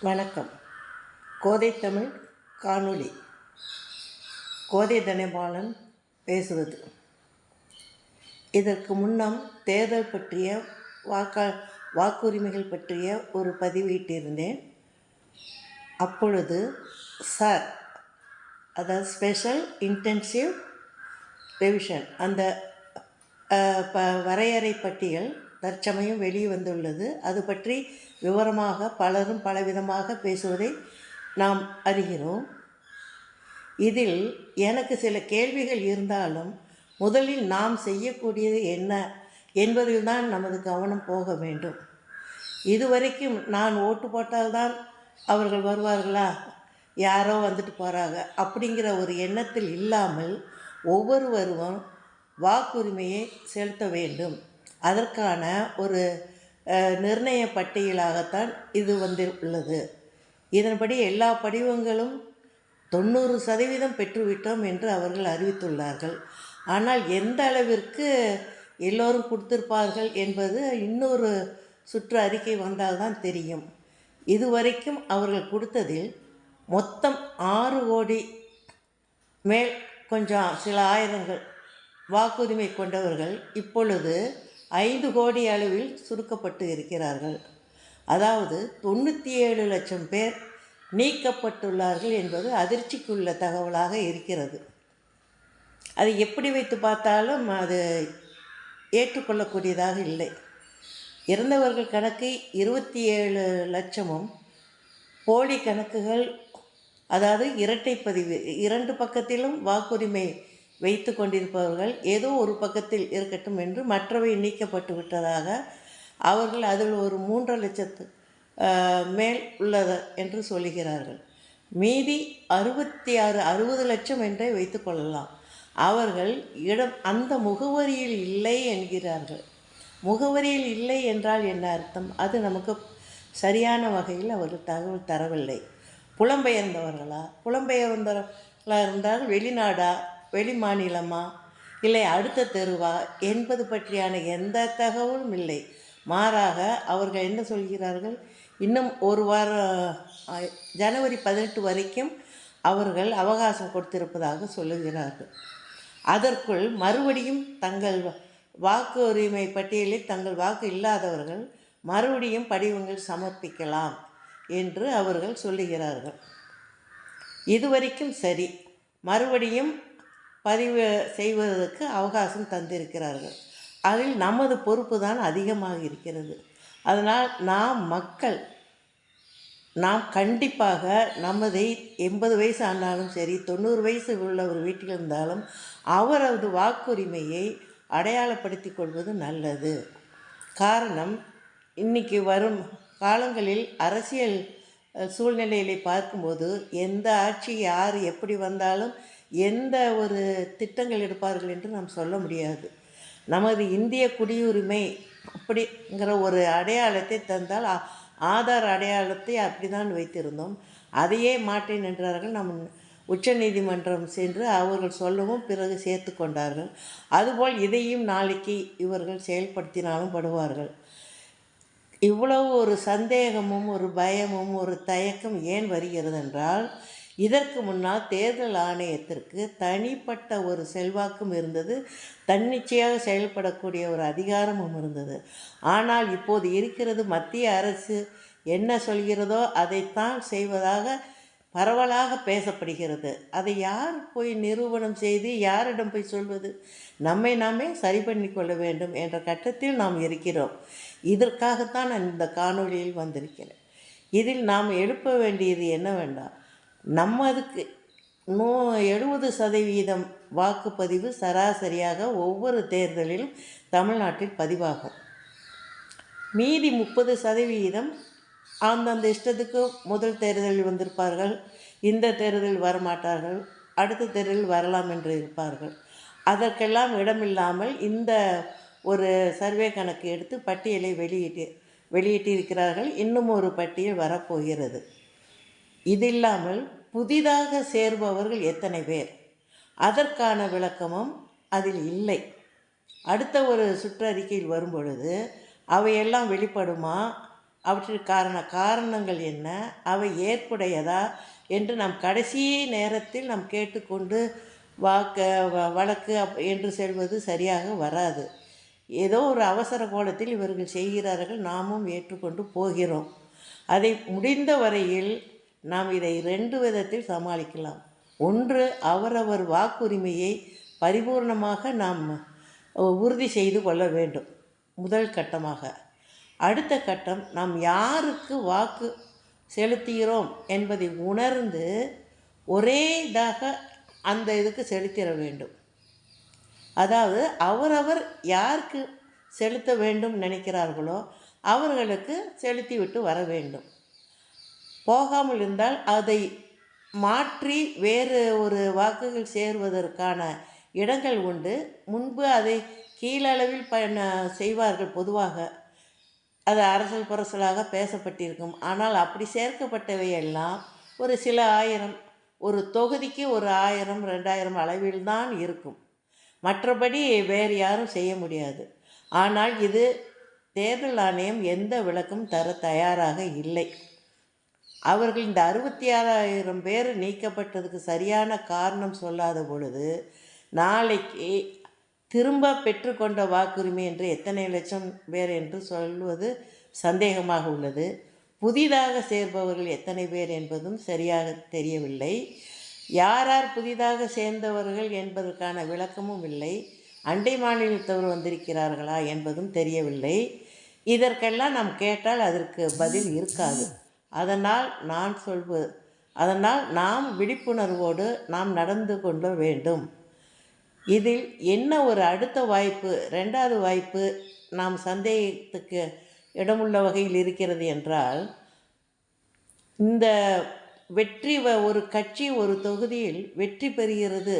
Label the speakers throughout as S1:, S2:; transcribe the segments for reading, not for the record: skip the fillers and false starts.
S1: வணக்கம். கோதை தமிழ் காணொளி. கோதை தனபாலன் பேசுவது. இதற்கு முன்னம் தேர்தல் பற்றிய வாக்குரிமைகள் பற்றிய ஒரு பதிவிட்டிருந்தேன். அப்பொழுது சார், அதாவது ஸ்பெஷல் இன்டென்சிவ் ரிவிஷன், அந்த வரையறை பட்டியல் தற்சமயம் வெளியே வந்துள்ளது. அது பற்றி விவரமாக பலரும் பலவிதமாக பேசுவதை நாம் அறிகிறோம். இதில் எனக்கு சில கேள்விகள் இருந்தாலும் முதலில் நாம் செய்யக்கூடியது என்ன என்பதில் தான் நமது கவனம் போக வேண்டும். இதுவரைக்கும் நான் ஓட்டு போட்டால்தான் அவர்கள் வருவார்களா, யாரோ வந்துட்டு போகிறாங்க அப்படிங்கிற ஒரு எண்ணத்தில் இல்லாமல் ஒவ்வொருவரும் வாக்குரிமையை செலுத்த வேண்டும். அதற்கான ஒரு நிர்ணய பட்டியலாகத்தான் இது உள்ளது. இதன்படி எல்லா படிவங்களும் 90% பெற்றுவிட்டோம் என்று அவர்கள் அறிவித்துள்ளார்கள். ஆனால் எந்த அளவிற்கு எல்லோரும் கொடுத்திருப்பார்கள் என்பது இன்னொரு சுற்று அறிக்கை வந்தால்தான் தெரியும். இதுவரைக்கும் அவர்கள் கொடுத்ததில் மொத்தம் 6 கோடி மேல் கொஞ்சம் சில ஆயிரங்கள் வாக்குரிமை கொண்டவர்கள் இப்பொழுது 5 கோடி அளவில் சுருக்கப்பட்டு இருக்கிறார்கள். அதாவது 97 லட்சம் பேர் நீக்கப்பட்டுள்ளார்கள் என்பது அதிர்ச்சிக்குள்ள தகவலாக இருக்கிறது. அது எப்படி வைத்து பார்த்தாலும் அது ஏற்றுக்கொள்ளக்கூடியதாக இல்லை. இறந்தவர்கள் கணக்கு 27 லட்சமும் போலி கணக்குகள், அதாவது இரட்டை பதிவு, 2 பக்கத்திலும் வாக்குரிமை வைத்து கொண்டிருப்பவர்கள் ஏதோ ஒரு பக்கத்தில் இருக்கட்டும் என்று மற்றவை நீக்கப்பட்டு விட்டதாக அவர்கள் அதில் ஒரு 3 லட்சத்து மேல் உள்ளது என்று சொல்லுகிறார்கள். மீதி 60 லட்சம் என்றே வைத்து கொள்ளலாம். அவர்கள் அந்த முகவரியில் இல்லை என்கிறார்கள். முகவரியில் இல்லை என்றால் என்ன அர்த்தம்? அது நமக்கு சரியான வகையில் அவர்கள் தகவல் தரவில்லை. புலம்பெயர்ந்தவர்களா, புலம்பெயர்ந்தவர்களாக இருந்தால் வெளிநாடா, வெளி மாநிலமா, இல்லை அடுத்த தெருவா என்பது பற்றியான எந்த தகவலும் இல்லை. மாறாக அவர்கள் என்ன சொல்கிறார்கள், இன்னும் ஒரு வாரம் ஜனவரி 18 வரைக்கும் அவர்கள் அவகாசம் கொடுத்திருப்பதாக சொல்லுகிறார்கள். அதற்குள் மறுபடியும் தங்கள் வாக்குரிமை பட்டியலில் தங்கள் வாக்கு இல்லாதவர்கள் மறுபடியும் படிவங்கள் சமர்ப்பிக்கலாம் என்று அவர்கள் சொல்லுகிறார்கள். இதுவரைக்கும் சரி, மறுபடியும் பதிவு செய்வதற்கு அவகாசம் தந்திருக்கிறார்கள். அதில் நமது பொறுப்பு தான் அதிகமாக இருக்கிறது. அதனால் நாம் கண்டிப்பாக நமதை 80 வயசு ஆனாலும் சரி, 90 வயசு உள்ள ஒரு வீட்டில் இருந்தாலும் அவரது வாக்குரிமையை அடையாளப்படுத்தி கொள்வது நல்லது. காரணம், இன்றைக்கி வரும் காலங்களில் அரசியல் சூழ்நிலைகளை பார்க்கும்போது எந்த ஆட்சி யார் எப்படி வந்தாலும் எந்த ஒரு திட்டங்கள் எடுப்பார்கள் என்று நாம் சொல்ல முடியாது. நமது இந்திய குடியுரிமை அப்படிங்கிற ஒரு அடையாளத்தை தந்தால், ஆதார் அடையாளத்தை அப்படி தான் வைத்திருந்தோம். அதையே மாட்டேன் என்றார்கள். நம் உச்ச நீதிமன்றம் சென்று அவர்கள் சொல்லவும் பிறகு சேர்த்து கொண்டார்கள். அதுபோல் இதையும் நாளைக்கு இவர்கள் செயல்படுத்தினாலும் படுவார்கள். இவ்வளவு ஒரு சந்தேகமும் ஒரு பயமும் ஒரு தயக்கம் ஏன் வருகிறது என்றால், இதற்கு முன்னால் தேர்தல் ஆணையத்திற்கு தனிப்பட்ட ஒரு செல்வாக்கும் இருந்தது, தன்னிச்சையாக செயல்படக்கூடிய ஒரு அதிகாரமும் இருந்தது. ஆனால் இப்போது இருக்கிறது, மத்திய அரசு என்ன சொல்கிறதோ அதைத்தான் செய்வதாக பரவலாக பேசப்படுகிறது. அதை யார் போய் நிரூபணம் செய்து யாரிடம் போய் சொல்வது? நம்மை நாமே சரி பண்ணி கொள்ள வேண்டும் என்ற கட்டத்தில் நாம் இருக்கிறோம். இதற்காகத்தான் நான் இந்த காணொளியில் வந்திருக்கிறேன். இதில் நாம் எழுப்ப வேண்டியது என்னவென்றால், நம்மதுக்கு 70% வாக்குப்பதிவு சராசரியாக ஒவ்வொரு தேர்தலிலும் தமிழ்நாட்டில் பதிவாகும். மீதி 30% அந்தந்த இஷ்டத்துக்கு முதல் தேர்தலில் வந்திருப்பார்கள், இந்த தேர்தலில் வரமாட்டார்கள், அடுத்த தேர்தலில் வரலாம் என்று இருப்பார்கள். அதற்கெல்லாம் இடமில்லாமல் இந்த ஒரு சர்வே கணக்கு எடுத்து பட்டியலை வெளியிட்டிருக்கிறார்கள். இன்னும் ஒரு பட்டியல் வரப்போகிறது. இது இல்லாமல் புதிதாக சேர்பவர்கள் எத்தனை பேர், அதற்கான விளக்கமும் அதில் இல்லை. அடுத்த ஒரு சுற்றறிக்கையில் வரும்பொழுது அவையெல்லாம் வெளிப்படுமா அவற்றிற்கான காரணங்கள் என்ன, அவை ஏற்புடையதா என்று நாம் கடைசி நேரத்தில் நாம் கேட்டுக்கொண்டு வழக்கு என்று செல்வது சரியாக வராது. ஏதோ ஒரு அவசர கோலத்தில் இவர்கள் செய்கிறார்கள், நாமும் ஏற்றுக்கொண்டு போகிறோம். அதை முடிந்த வரையில் நாம் இதை 2 விதத்தில் சமாளிக்கலாம். ஒன்று, அவரவர் வாக்குரிமையை பரிபூர்ணமாக நாம் உறுதி செய்து கொள்ள வேண்டும், முதல் கட்டமாக. அடுத்த கட்டம், நாம் யாருக்கு வாக்கு செலுத்துகிறோம் என்பதை உணர்ந்து ஒரே இதாக அந்த இதுக்கு செலுத்திட வேண்டும். அதாவது அவரவர் யாருக்கு செலுத்த வேண்டும் நினைக்கிறார்களோ அவர்களுக்கு செலுத்திவிட்டு வர வேண்டும். போகாமல் இருந்தால் அதை மாற்றி வேறு ஒரு வாக்குகள் சேருவதற்கான இடங்கள் உண்டு. முன்பு அதை கீழளவில் செய்வார்கள். பொதுவாக அது அரசல் புரசலாக பேசப்பட்டிருக்கும். ஆனால் அப்படி சேர்க்கப்பட்டவையெல்லாம் ஒரு சில ஆயிரம், ஒரு தொகுதிக்கு ஒரு 1000 2000 அளவில்தான் இருக்கும். மற்றபடி வேறு யாரும் செய்ய முடியாது. ஆனால் இது தேர்தல் ஆணையம் எந்த விளக்கம் தர தயாராக இல்லை. அவர்கள் இந்த 66,000 பேர் நீக்கப்பட்டதுக்கு சரியான காரணம் சொல்லாத பொழுது நாளைக்கு திரும்ப பெற்றுக்கொண்ட வாக்குரிமை என்று எத்தனை லட்சம் பேர் என்று சொல்வது சந்தேகமாக உள்ளது. புதிதாக சேர்பவர்கள் எத்தனை பேர் என்பதும் சரியாக தெரியவில்லை. யார் யார் புதிதாக சேர்ந்தவர்கள் என்பதற்கான விளக்கமும் இல்லை. அண்டை மாநிலத்தவர் வந்திருக்கிறார்களா என்பதும் தெரியவில்லை. இதற்கெல்லாம் நாம் கேட்டால் அதற்கு பதில் இருக்காது. அதனால் நாம் விழிப்புணர்வோடு நாம் நடந்து கொள்ள வேண்டும். இதில் என்ன ஒரு அடுத்த வாய்ப்பு, 2வது வாய்ப்பு நாம் சந்தேகத்துக்கு இடமுள்ள வகையில் இருக்கிறது என்றால், இந்த ஒரு கட்சி ஒரு தொகுதியில் வெற்றி பெறுகிறது,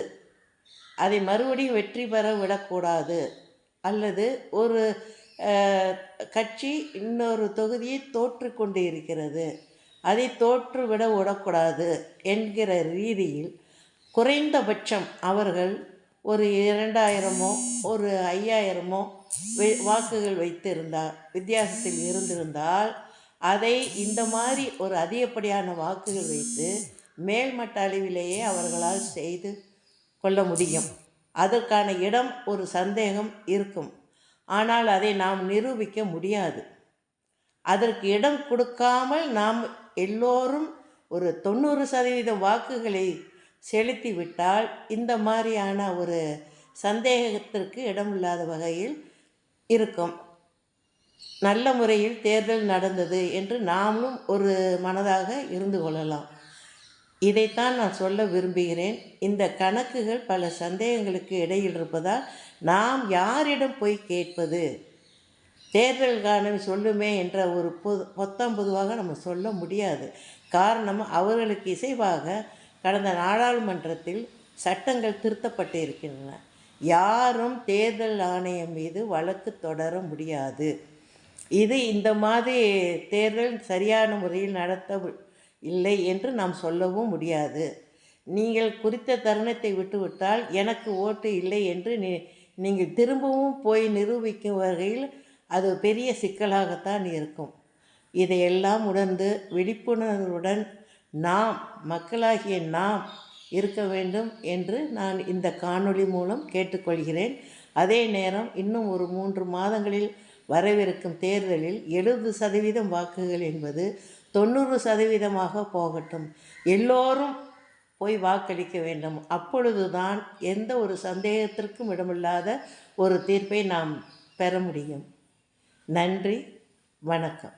S1: அதை மறுபடியும் வெற்றி பெற விடக்கூடாது. அல்லது ஒரு கட்சி இன்னொரு தொகுதியை தோற்று கொண்டு இருக்கிறது, அதை தோற்றுவிட விடக்கூடாது என்கிற ரீதியில் குறைந்தபட்சம் அவர்கள் ஒரு 2000 ஒரு 5000 வாக்குகள் வித்தியாசத்தில் இருந்திருந்தால் அதை இந்த மாதிரி ஒரு அதிகப்படியான வாக்குகள் வைத்து மேல்மட்ட அளவிலேயே அவர்களால் செய்து கொள்ள முடியும். அதற்கான இடம் ஒரு சந்தேகம் இருக்கும். ஆனால் அதை நாம் நிரூபிக்க முடியாது. அதற்கு இடம் கொடுக்காமல் நாம் எல்லோரும் ஒரு 90% வாக்குகளை செலுத்திவிட்டால் இந்த மாதிரியான ஒரு சந்தேகத்திற்கு இடமில்லாத வகையில் இருக்கும். நல்ல முறையில் தேர்தல் நடந்தது என்று நாமளும் ஒரு மனதாக இருந்து கொள்ளலாம். இதைத்தான் நான் சொல்ல விரும்புகிறேன். இந்த கணக்குகள் பல சந்தேகங்களுக்கு இடையில் இருப்பதால் நாம் யாரிடம் போய் கேட்பது? தேர்தல் காணம் சொல்லுமே என்ற ஒரு பொதுவாக நம்ம சொல்ல முடியாது. காரணம், அவர்களுக்கு இசைவாக கடந்த நாடாளுமன்றத்தில் சட்டங்கள் திருத்தப்பட்டு இருக்கின்றன. யாரும் தேர்தல் ஆணையம் மீது வழக்கு தொடர முடியாது. இது இந்த மாதிரி தேர்தல் சரியான முறையில் நடத்த இல்லை என்று நாம் சொல்லவும் முடியாது. நீங்கள் குறித்த தருணத்தை விட்டுவிட்டால் எனக்கு ஓட்டு இல்லை என்று நீங்கள் திரும்பவும் போய் நிரூபிக்கும் வகையில் அது பெரிய சிக்கலாகத்தான் இருக்கும். இதையெல்லாம் உணர்ந்து விழிப்புணர்வுடன் நாம், மக்களாகிய நாம் இருக்க வேண்டும் என்று நான் இந்த காணொளி மூலம் கேட்டுக்கொள்கிறேன். அதே நேரம் இன்னும் ஒரு 3 மாதங்களில் வரவிருக்கும் தேர்தலில் 70% வாக்குகள் என்பது 90% போகட்டும். எல்லோரும் போய் வாக்களிக்க வேண்டும். அப்பொழுதுதான் எந்த ஒரு சந்தேகத்திற்கும் இடமில்லாத ஒரு தீர்ப்பை நாம் பெற முடியும். நன்றி, வணக்கம்.